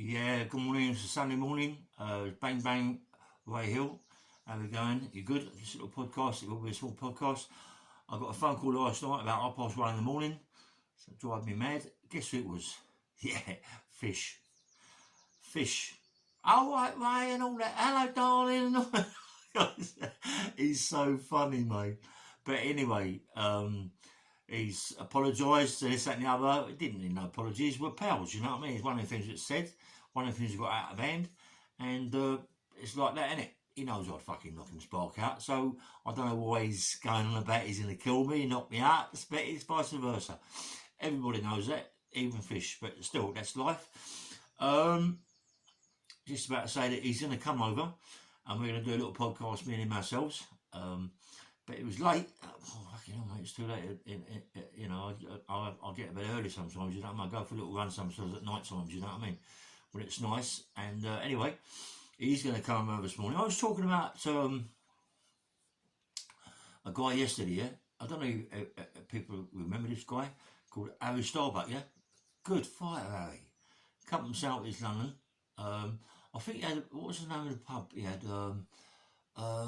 Yeah, good morning. It's a Sunday morning. Bang bang, Ray Hill. How we going? You good? This little podcast. It will be a small podcast. I got a phone call last night about 1:30 in the morning. So it drove me mad. Guess who it was? Yeah, Fish. Fish. Oh, right, Ray, and all that. Hello, darling. And all that. He's so funny, mate. But anyway, he's apologised to this, that, and the other. He didn't need no apologies. We're pals, you know what I mean? It's one of the things that's said, one of the things that got out of hand, and it's like that, innit? He knows I'd fucking knock his spark out, so I don't know why he's going on about he's going to kill me, knock me out, but it's vice versa. Everybody knows that, even Fish, but still, that's life. Just about to say that he's going to come over, and we're going to do a little podcast, me and him ourselves. But it was late. Oh, fucking hell, mate, it's too late. You know, I'll get a bit early sometimes, you know what I mean? I go for a little run sometimes at night times, you know what I mean? When it's nice. And anyway, he's going to come over this morning. I was talking about a guy yesterday, yeah? I don't know if people remember this guy called Harry Starbuck, yeah? Good fighter, Harry. Come from South East London. I think he had, what was the name of the pub? He had, I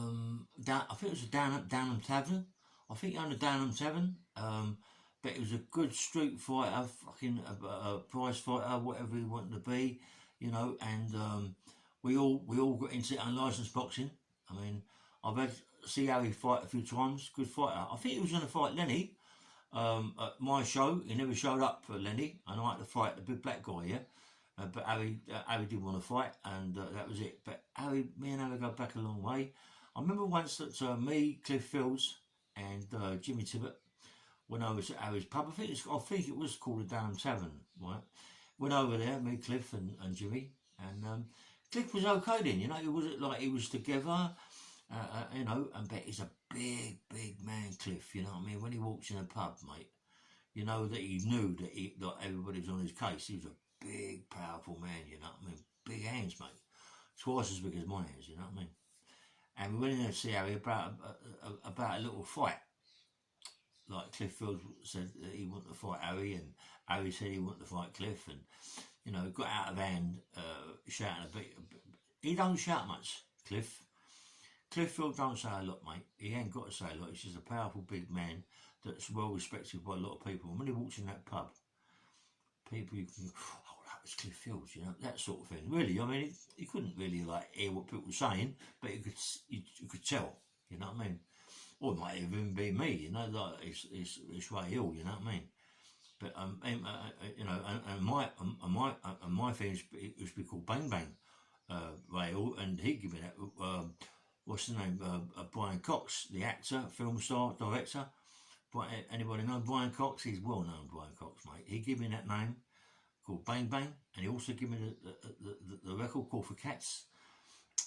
think it was a Downham Tavern. I think he owned a Downham Tavern. But it was a good street fighter, fucking prize fighter, whatever he wanted to be, you know. And we all got into unlicensed boxing. I mean, I've had see Harry fight a few times. Good fighter. I think he was going to fight Lenny at my show. He never showed up for Lenny, and I had to fight the big black guy. Yeah. But Harry didn't want to fight, and that was it. But me and Harry go back a long way. I remember once that me, Cleff Fields, and Jimmy Tippett went over to Harry's pub. I think it was called the Downham Tavern, right? Went over there, me, Cleff, and Jimmy, and Cleff was okay then, you know. It wasn't like he was together, you know. And but he's a big man, Cleff. You know what I mean? When he walks in a pub, mate, you know that he knew that everybody was on his case. He was a big, powerful man, you know what I mean? Big hands, mate. Twice as big as my hands, you know what I mean? And we went in there to see Harry about a little fight. Like Cleff Fields said that he wanted to fight Harry, and Harry said he wanted to fight Cleff, and, you know, got out of hand, shouting a bit. He don't shout much, Cleff. Cleff Fields don't say a lot, mate. He ain't got to say a lot. He's just a powerful, big man that's well respected by a lot of people. And when he walks in that pub, people you can, oh, that was Cleff Fields, you know, that sort of thing. Really, I mean, he couldn't really like hear what people were saying, but you could tell, you know what I mean? Or it might even be me, you know, like it's Ray Hill, you know what I mean? But you know, and my thing it was called Bang Bang, Ray Hill, and he gave me that. What's the name? Brian Cox, the actor, film star, director. Anybody know Brian Cox? He's well known, Brian Cox, mate. He gave me that name called Bang Bang, and he also gave me the record called For Cats.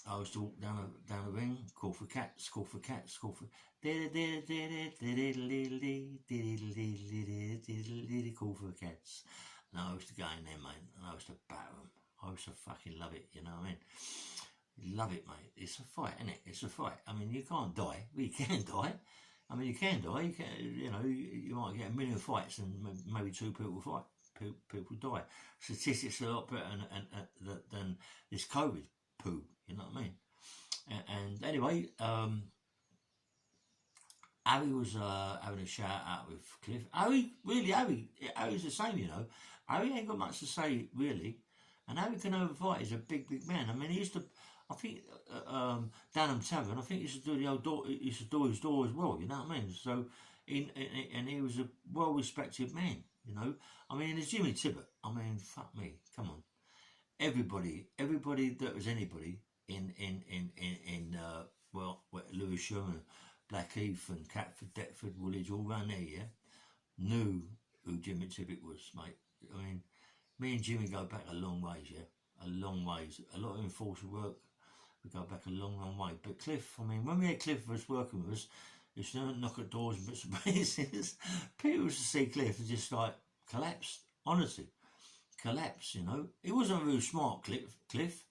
I used to walk down the ring, call for cats, call for cats, call for call for cats. And I used to go in there, mate, and I used to batter them. I used to fucking love it, you know what I mean? Love it, mate. It's a fight, isn't it? It's a fight. I mean, you can't die. Well, you can die. I mean, you can die. You can, you know, you might get a million fights and maybe 2 people fight. People die. Statistics are a lot better than this COVID poo. You know what I mean? And anyway, Harry was having a shout out with Cleff. Harry's the same, you know. Harry ain't got much to say really, and Harry can overfight. He's a big man. I mean, he used to. I think Downham Tavern. I think he used to do the old door. He used to do his door as well. You know what I mean? So, and he was a well-respected man. You know. I mean, there's Jimmy Tippett. I mean, fuck me. Come on. Everybody that was anybody in Lewisham, Blackheath and Catford, Deptford, Woolwich, all around there, yeah, knew who Jimmy Tippett was, mate. I mean, me and Jimmy go back a long ways, yeah, a long ways. A lot of enforcer work. We go back a long way. But Cleff, I mean, when we had Cleff was working with us, he used to knock at doors and bits and pieces. People used to see Cleff and just like collapsed, honestly. Collapse, you know. He wasn't a real smart Cleff,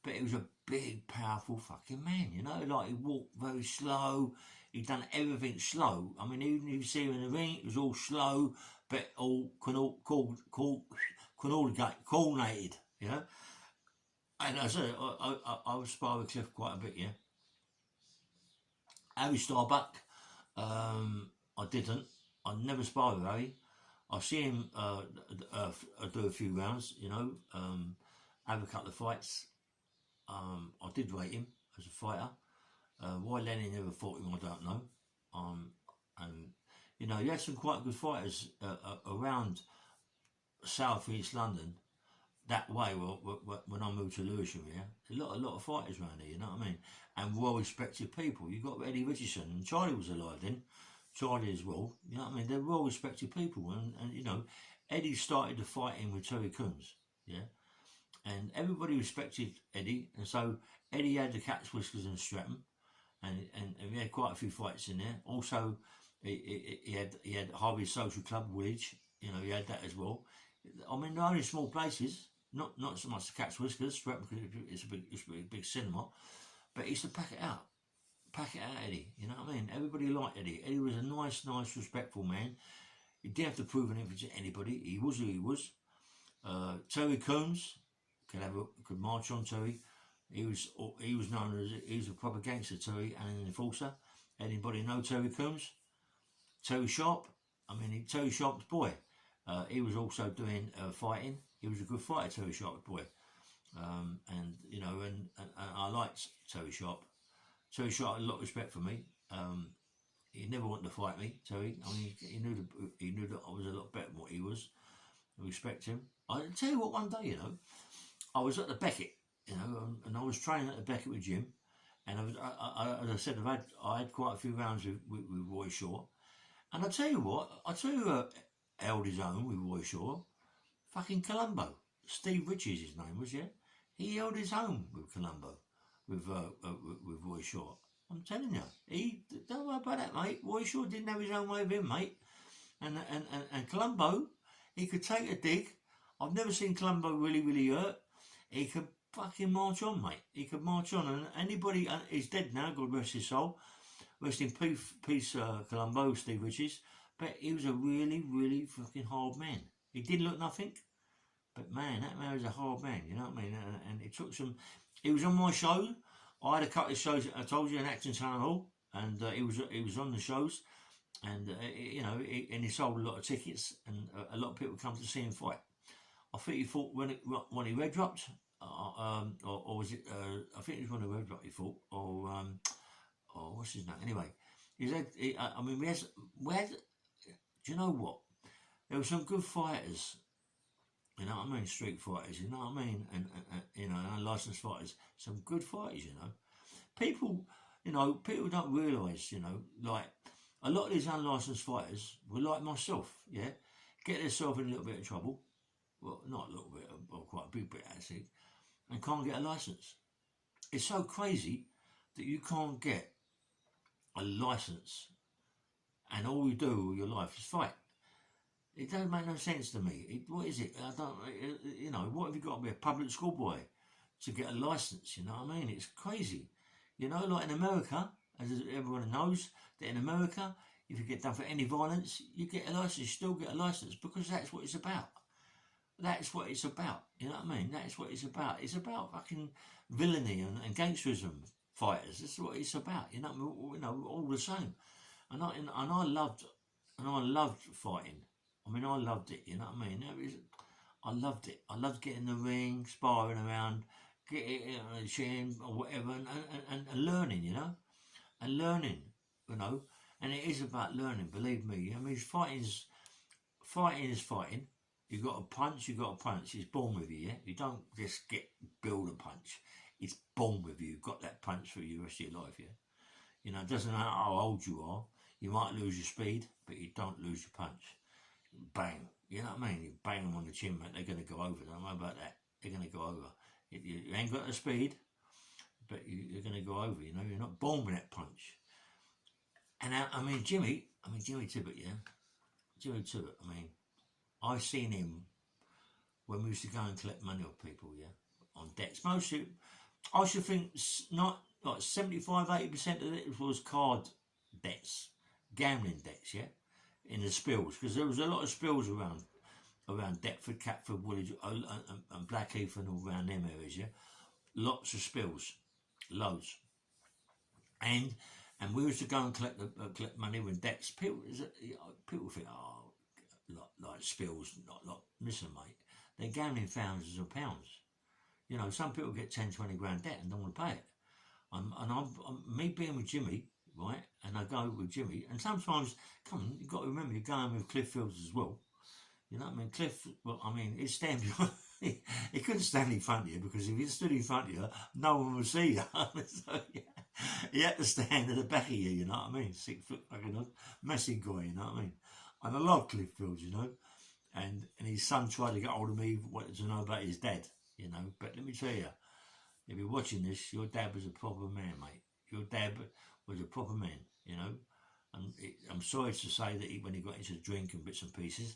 but he was a big, powerful fucking man, you know. Like, he walked very slow. He'd done everything slow. I mean, even if you see him in the ring, it was all slow, but all coordinated, you know. And I said, I would spar with Cleff quite a bit, yeah. Harry Starbuck, I didn't. I never sparred with Harry. I see him do a few rounds, you know, have a couple of fights. I did rate him as a fighter. Why Lenny never fought him, I don't know. And you know, you had some quite good fighters around South East London that way. When I moved to Lewisham, yeah, a lot of fighters around here. You know what I mean? And well-respected people. You got Eddie Richardson, and Charlie was alive then. Charlie as well. You know what I mean? They're well-respected people, and you know, Eddie started the fighting with Terry Coombs, yeah, and everybody respected Eddie, and so Eddie had the Cat's Whiskers in Streatham, and we had quite a few fights in there. Also, he had Harvey's Social Club, Woolwich. You know, he had that as well. I mean, they're only small places, not so much the Cat's Whiskers, Streatham, because it's a big cinema, but he used to pack it out, Eddie. You know what I mean? Everybody liked Eddie. Eddie was a nice, respectful man. He didn't have to prove anything to anybody. He was who he was. Terry Coombs could march on Terry. He was known as, he was a proper gangster, Terry, and an enforcer. Anybody know Terry Coombs? Terry Sharp. I mean, Terry Sharp's boy. He was also doing fighting. He was a good fighter, Terry Sharp's boy. And you know, and I liked Terry Sharp. Terry Sharp had a lot of respect for me. He never wanted to fight me, Terry. I mean, he knew that I was a lot better than what he was. I respect him. I'll tell you what, one day, you know, I was at the Beckett, you know, and I was training at the Beckett with Jim. And as I said, I had quite a few rounds with Roy Shaw. And I tell you what, held his own with Roy Shaw. Fucking Colombo. Steve Ritchie's his name was, yeah? He held his own with Colombo, with Roy Shaw. I'm telling you, don't worry about that, mate. Roy Shaw didn't have his own way with him, mate. And Colombo, he could take a dig. I've never seen Colombo really hurt. He could fucking march on, mate. He could march on. And anybody, he's dead now, God rest his soul. Rest in peace, Colombo, Steve Ritchie's. But he was a really fucking hard man. He didn't look nothing. But man, that man was a hard man, you know what I mean? And it took some... He was on my show. I had a couple of shows, I told you, in Acton Town Hall. And he was on the shows. And, you know, and he sold a lot of tickets. And a lot of people come to see him fight. I think he fought when he red dropped. Or was it... I think it was when he red dropped he fought. Or what's his name? Anyway, I mean, we had... Do you know what? There were some good fighters. You know what I mean? Street fighters, you know what I mean? And you know, unlicensed fighters. Some good fighters, you know. People don't realise, you know, like, a lot of these unlicensed fighters were like myself, yeah? Get themselves in a little bit of trouble. Well, not a little bit, or quite a big bit, actually. And can't get a licence. It's so crazy that you can't get a licence and all you do all your life is fight. It doesn't make no sense to me. What is it? I don't, you know, what have you got to be a public school boy to get a licence? You know what I mean? It's crazy. You know, like in America, as everyone knows, that in America, if you get done for any violence, you get a licence, you still get a licence, because that's what it's about. That's what it's about. You know what I mean? That's what it's about. It's about fucking villainy and gangsterism fighters. That's what it's about. You know, all the same. And I loved fighting. I mean, I loved it, you know what I mean? I loved it. I loved getting in the ring, sparring around, getting on the chin or whatever, and learning, you know? And learning, you know? And it is about learning, believe me. I mean, fighting is fighting. You got a punch, It's born with you, yeah? You don't just build a punch. It's born with you. You've got that punch for the rest of your life, yeah? You know, it doesn't matter how old you are. You might lose your speed, but you don't lose your punch. Bang, you know what I mean? You bang them on the chin, mate, they're going to go over. Don't worry about that. They're going to go over. You ain't got the speed, but you're going to go over, you know? You're not born with that punch. And I mean, Jimmy Tippett, yeah? Jimmy Tippett, I mean, I've seen him when we used to go and collect money off people, yeah? On debts. Mostly, I should think, not like 75-80% of it was card debts, gambling debts, yeah? In the spills, because there was a lot of spills around Deptford, Catford, Woolwich, and Blackheath and all around them areas, yeah. lots of spills, loads. And we used to go and collect money with debts. People think, oh, like spills, not listen, mate. They're gambling thousands of pounds. You know, some people get 10, 20 grand debt and don't want to pay it. I'm me being with Jimmy, right? And I go with Jimmy, and sometimes, come on, you've got to remember you're going with Cliff Fields as well. You know what I mean? Cliff, well, I mean, he'd stand behind, he couldn't stand in front of you, because if he stood in front of you, no one would see you. So, yeah, he had to stand at the back of you, you know what I mean? 6 foot fucking massive guy, you know what I mean? And I love Cliff Fields, you know? And his son tried to get hold of me, wanted to know about his dad, you know? But let me tell you, if you're watching this, your dad was a proper man, mate. Your dad was a proper man, you know? And I'm sorry to say that when he got into drink and bits and pieces,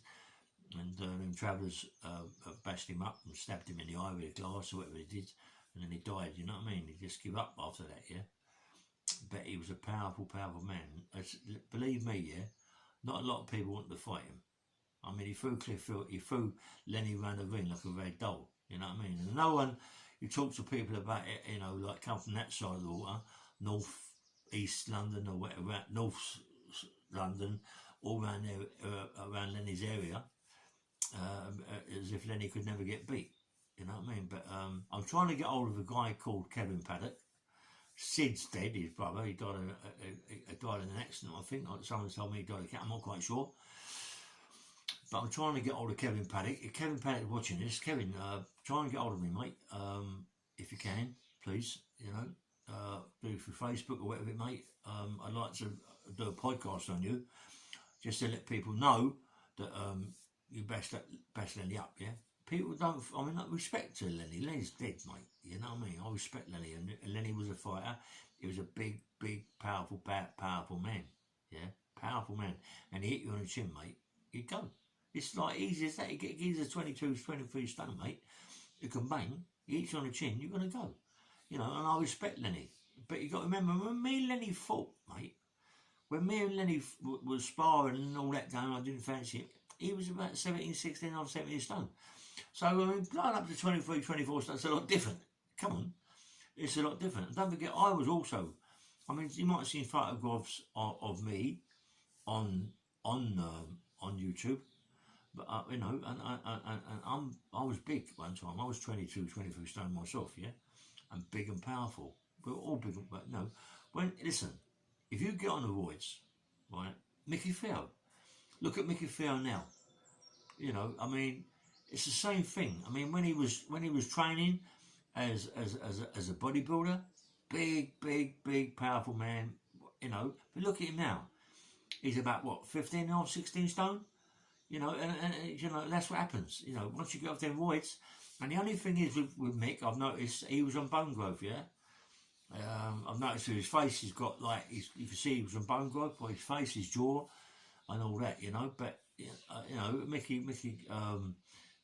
and them travellers bashed him up and stabbed him in the eye with a glass or whatever he did, and then he died, you know what I mean? He just gave up after that, yeah? But he was a powerful, powerful man. Believe me, yeah, not a lot of people wanted to fight him. I mean, he threw Lenny around the ring like a red doll, you know what I mean? And no one, you talk to people about it, you know, like come from that side of the water, North, East London or whatever, North London, all around there, around Lenny's area, as if Lenny could never get beat, you know what I mean? But I'm trying to get hold of a guy called Kevin Paddock. Sid's dead, his brother. He died in an accident, I think. Someone told me he died of cancer. I'm not quite sure. But I'm trying to get hold of Kevin Paddock. If Kevin Paddock watching this, Kevin, try and get hold of me, mate. If you can, please. You know, do it through Facebook or whatever, mate. I'd like to do a podcast on you, just to let people know that you best Lenny up, yeah? People don't, I mean, like, respect to Lenny. Lenny's dead, mate. You know what I mean? I respect Lenny. And Lenny was a fighter. He was a big, powerful man. Yeah? Powerful man. And he hit you on the chin, mate. You'd go. It's like easy as that. He's a 22, 23 stone, mate. You can bang. He hits you on the chin, you're going to go. You know, and I respect Lenny. But you got to remember, when me and Lenny fought, mate, when me and Lenny was sparring and all that going, I didn't fancy it. He was about 17, 16, I'm 17 stone. So, I mean, blowing up to 23, 24 stone, it's a lot different. Come on. It's a lot different. And don't forget, I was also, I mean, you might have seen photographs of me on YouTube. But, you know, and I was big one time. I was 22, 23 stone myself, yeah? And big and powerful. We were all big, but no. Listen, if you get on the roids, right, Mickey Theo, look at Mickey Theo now. You know, I mean, it's the same thing. I mean, when he was training as a bodybuilder, big, powerful man, you know. But look at him now. He's about, what, 15 or 16 stone? You know, and you know, that's what happens. You know, once you get off them roids. And the only thing is with Mick, I've noticed he was on bone growth, yeah? I've noticed with his face, he's got like, you can see he was on bone growth by his face, his jaw, and all that, you know. But, you know, Mickey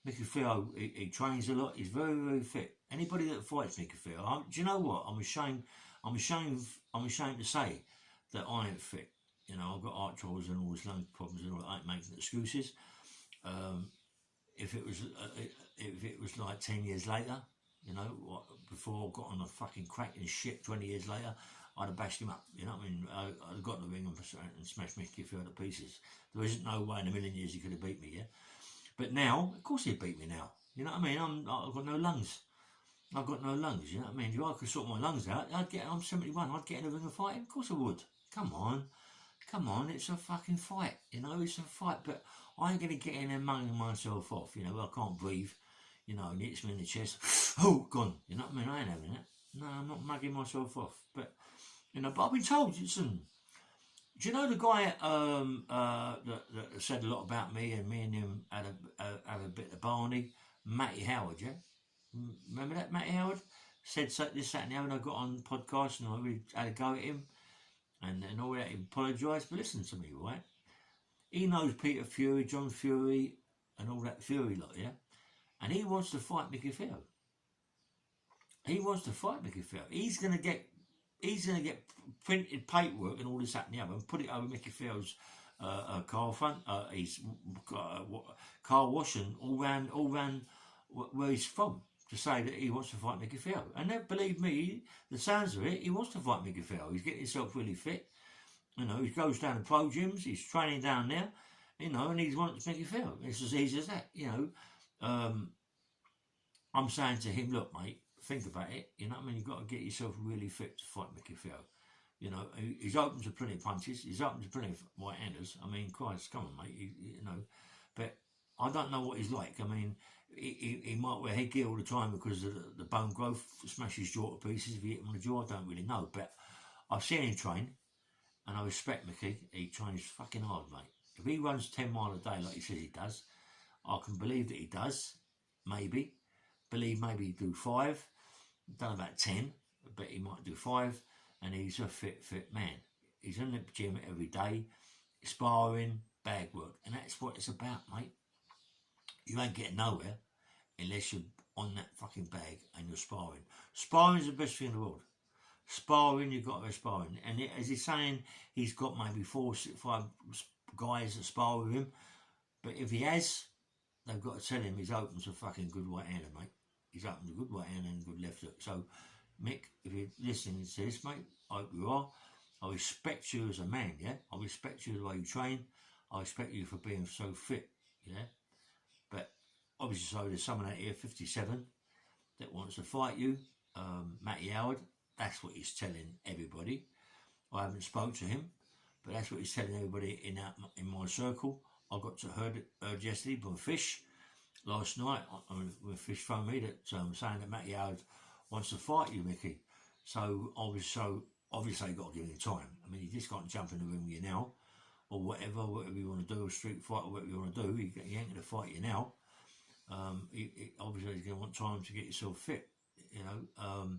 Theo, he trains a lot. He's very fit. Anybody that fights Mickey Theo, do you know what? I'm ashamed to say that I ain't fit. You know, I've got heart troubles and all these lung problems and all that. I ain't making excuses. If it was like 10 years later, you know, before I got on a fucking crack and shit 20 years later, I'd have bashed him up. You know what I mean? I'd have got in the ring and smashed Mickey Theo to pieces. There isn't no way in a million years he could have beat me, yeah? But now, of course he'd beat me now. You know what I mean? I've got no lungs. I've got no lungs, you know what I mean? If I could sort my lungs out, I'm 71, I'd get in the ring and fight him. Of course I would. Come on, it's a fucking fight, you know, it's a fight, but I ain't going to get in there mugging myself off, you know, I can't breathe, you know, and it hits me in the chest, oh, gone, you know what I mean, I ain't having that, no, I'm not mugging myself off, but, you know, but I've been told, listen, do you know the guy that said a lot about me and him had a bit of Barney, Matty Howard, yeah? Remember that, Matty Howard? Said this, that and the other, and I got on the podcast and I really had a go at him. And all that, he apologised, but listen to me, right? He knows Peter Fury, John Fury, and all that Fury lot, yeah? And he wants to fight Mickey Theo. He wants to fight Mickey Theo. He's gonna get printed paperwork and all this, that and the other, and put it over Mickey Theo's car front, his car wash, and all round where he's from. to say that he wants to fight Mickey Fell. And then, believe me, the sounds of it, he wants to fight Mickey Fell. He's getting himself really fit. You know, he goes down to pro gyms, he's training down there, you know, and he wants Mickey Fell. It's as easy as that, you know. I'm saying to him, look, mate, think about it. You know what I mean? You've got to get yourself really fit to fight Mickey Fell. You know, he's open to plenty of punches. He's open to plenty of right-handers. I mean, Christ, come on, mate. You know, but I don't know what he's like. I mean, he might wear headgear all the time because of the bone growth, smash his jaw to pieces if you hit him on the jaw. I don't really know, but I've seen him train, and I respect Mickey. He trains fucking hard, mate. If he runs 10 miles a day like he says he does, I can believe that he does. Maybe maybe he'd do 5. Done about 10, but he might do 5. And he's a fit man. He's in the gym every day, sparring, bag work, and that's what it's about, mate. You ain't getting nowhere unless you're on that fucking bag and you're sparring. Sparring's the best thing in the world. Sparring, you've got to be sparring. And as he's saying, he's got maybe 4, 6, 5 guys that spar with him. But if he has, they've got to tell him he's open to fucking good right-hander, mate. He's open to good right-hand and good left hook. So, Mick, if you're listening to this, mate, I hope you are. I respect you as a man, yeah? I respect you the way you train. I respect you for being so fit, yeah? But obviously, so there's someone out here, 57, that wants to fight you. Matty Howard, that's what he's telling everybody. I haven't spoke to him, but that's what he's telling everybody in my circle. I got to heard yesterday from Fish last night when Fish phoned me that saying that Matty Howard wants to fight you, Mickey. So obviously you've got to give him time. I mean, you just can't jump in the ring with you now, or whatever you want to do, a street fight or whatever you want to do. He ain't going to fight you now. Obviously he's going to want time to get yourself fit. You know,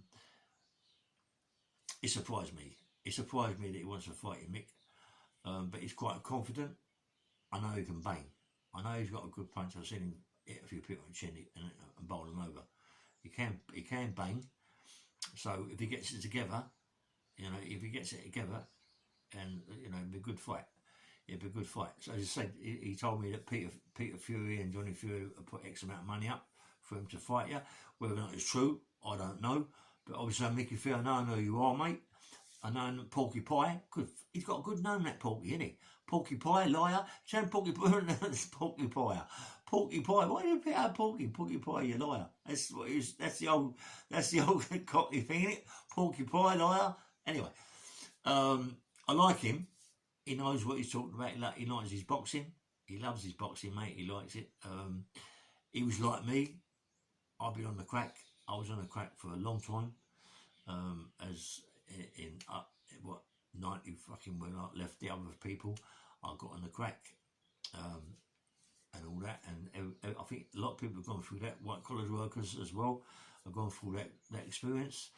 it surprised me. It surprised me that he wants to fight you, Mick. But he's quite confident. I know he can bang. I know he's got a good punch. I've seen him hit a few people on the chin and bowl them over. He can bang. So if he gets it together, you know, and you know, it'd be a good fight. It'd be a good fight. So as I said, he told me that Peter Fury and Johnny Fury put X amount of money up for him to fight you. Whether or not it's true, I don't know. But obviously, I make you feel, I know who you are, mate. I know Porky Pie. Good. He's got a good name, that Porky, isn't he? Porky Pie, liar. Sam Porky Pie. Porky Pie. Porky Pie. Why do you pick out Porky? Porky Pie, you liar. That's what it is. That's the old cockney thing, isn't it? Porky Pie, liar. Anyway, I like him. He knows what he's talking about. He likes his boxing. He loves his boxing, mate. He likes it. He was like me. I've been on the crack. I was on the crack for a long time. As in 90 fucking when I left the other people, I got on the crack and all that. And I think a lot of people have gone through that. White collar workers as well have gone through that experience.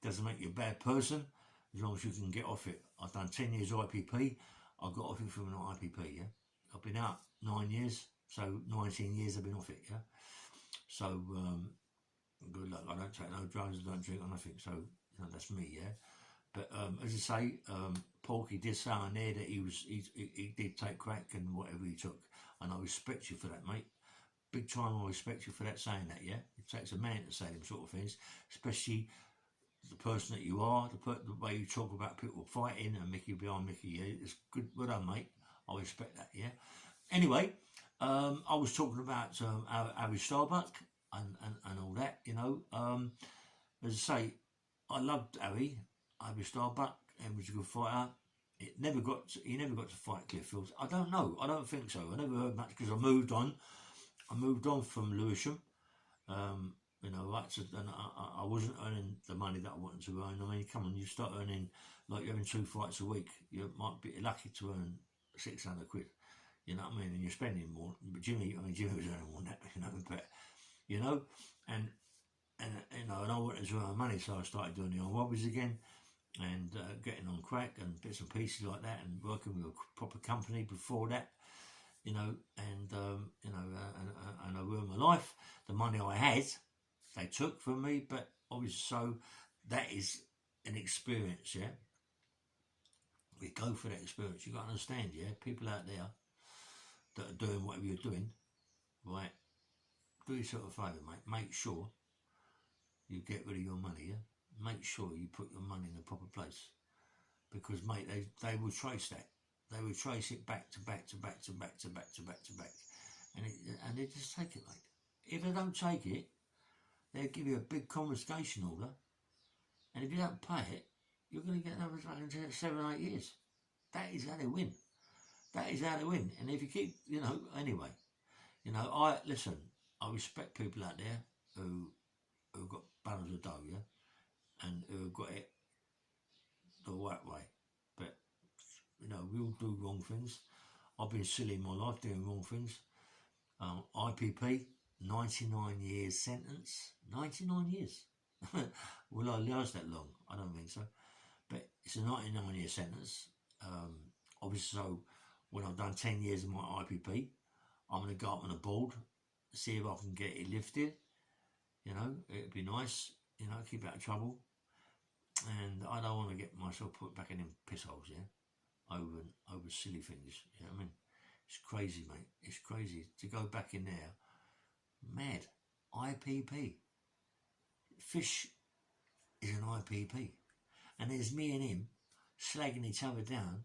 Doesn't make you a bad person as long as you can get off it. I've done 10 years IPP. I got off it from an IPP. Yeah, I've been out 9 years, so 19 years I've been off it. Yeah, so good luck. I don't take no drugs. I don't drink or nothing. So you know, that's me. Yeah. But as I say, Porky did say on there that he did take crack and whatever he took, and I respect you for that, mate. Big time, I respect you for that, saying that. Yeah, it takes a man to say them sort of things, especially the person that you are, the way you talk about people fighting and Mickey behind Mickey. Yeah, it's good. Well done, mate. I respect that. Yeah. Anyway, I was talking about Harry Starbuck and all that. You know, as I say, I loved Harry Starbuck, and was a good fighter. He never got to fight Cleff. I don't know. I don't think so. I never heard much because I moved on. I moved on from Lewisham. You know, I wasn't earning the money that I wanted to earn. I mean, come on, you start earning like you're having 2 fights a week. You might be lucky to earn 600 quid. You know what I mean? And you're spending more. But Jimmy was earning more than that. You know, but you know, and you know, and I wanted to earn money, so I started doing the old robberies again. And getting on crack and bits and pieces like that, and working with a proper company before that, you know, and you know, and I ruined my life. The money I had, they took from me, but obviously, so that is an experience, yeah. We go for that experience. You got to understand, yeah. People out there that are doing whatever you're doing, right? Do yourself a favour, mate. Make sure you get rid of your money, yeah? Make sure you put your money in the proper place. Because, mate, they will trace that. They will trace it back to back to back to back to back to back to back. And they just take it, mate. If they don't take it, they'll give you a big confiscation order. And if you don't pay it, you're going to get another fucking 7 or 8 years. That is how they win. That is how they win. And if you keep, anyway, I respect people out there who've got bundles of dough, yeah, and who've got it the right way. But, we all do wrong things. I've been silly in my life doing wrong things. IPP, 99 years sentence. 99 years. Will I last that long? I don't think so. But it's a 99-year sentence. Obviously, so when I've done 10 years of my IPP, I'm going to go up on a board, see if I can get it lifted. It'd be nice, keep out of trouble. And I don't want to get myself put back in them piss holes, yeah, over silly things. You know what I mean? It's crazy, mate. It's crazy to go back in there. Mad. IPP. Fish is an IPP. And there's me and him slagging each other down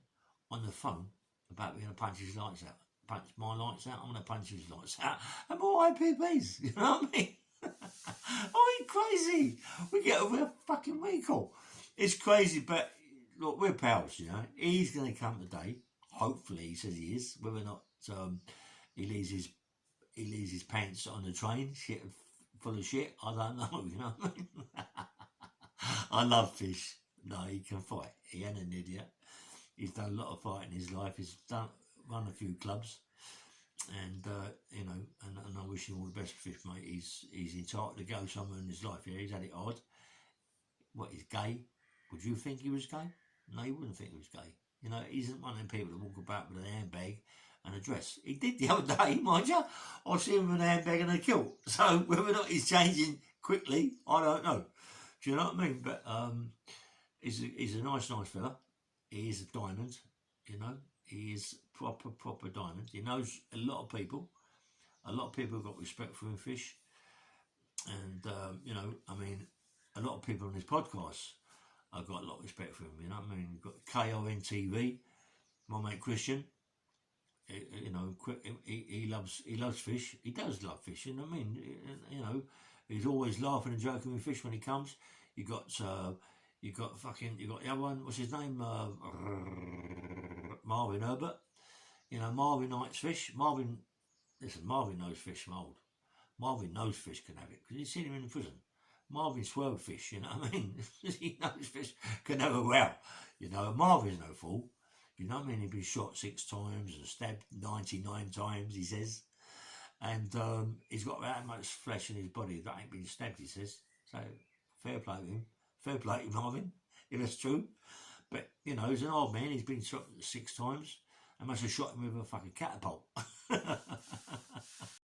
on the phone about we're going to punch his lights out. Punch my lights out, I'm going to punch his lights out. And more IPPs, you know what I mean? I mean, crazy. We get over a fucking recall. It's crazy, but look, we're pals, He's going to come today. Hopefully, he says he is. Whether or not he leaves his pants on the train, shit full of shit, I don't know, you know what I mean? I love Fish. No, he can fight. He ain't an idiot. He's done a lot of fighting in his life. He's run a few clubs, and and I wish him all the best, Fish, mate. He's entitled to go somewhere in his life. Yeah, he's had it hard. What, he's gay? Would you think he was gay? No, he wouldn't think he was gay. He isn't one of them people that walk about with an handbag and a dress. He did the other day, mind you. I see him with an handbag and a kilt. So whether or not he's changing quickly, I don't know. Do you know what I mean? But he's a nice fella. He is a diamond, He is proper diamond. He knows a lot of people. A lot of people have got respect for him, Fish. And, a lot of people on this podcast have got a lot of respect for him, you know what I mean? You've got KON TV, my mate Christian. He loves Fish. He does love Fish, you know what I mean? He's always laughing and joking with Fish when he comes. You got the other one, what's his name? Marvin Herbert. Marvin likes Fish. Marvin knows Fish from old. Marvin knows Fish can have it because he's seen him in prison. Marvin swerved Fish, you know what I mean? He knows Fish can have a row. Marvin's no fool. You know what I mean? He's been shot 6 times and stabbed 99 times, he says. And he's got that much flesh in his body that ain't been stabbed, he says. So, fair play to him. Fair play to Marvin, if that's true. But, he's an old man. He's been shot 6 times. I must have shot him with a fucking catapult.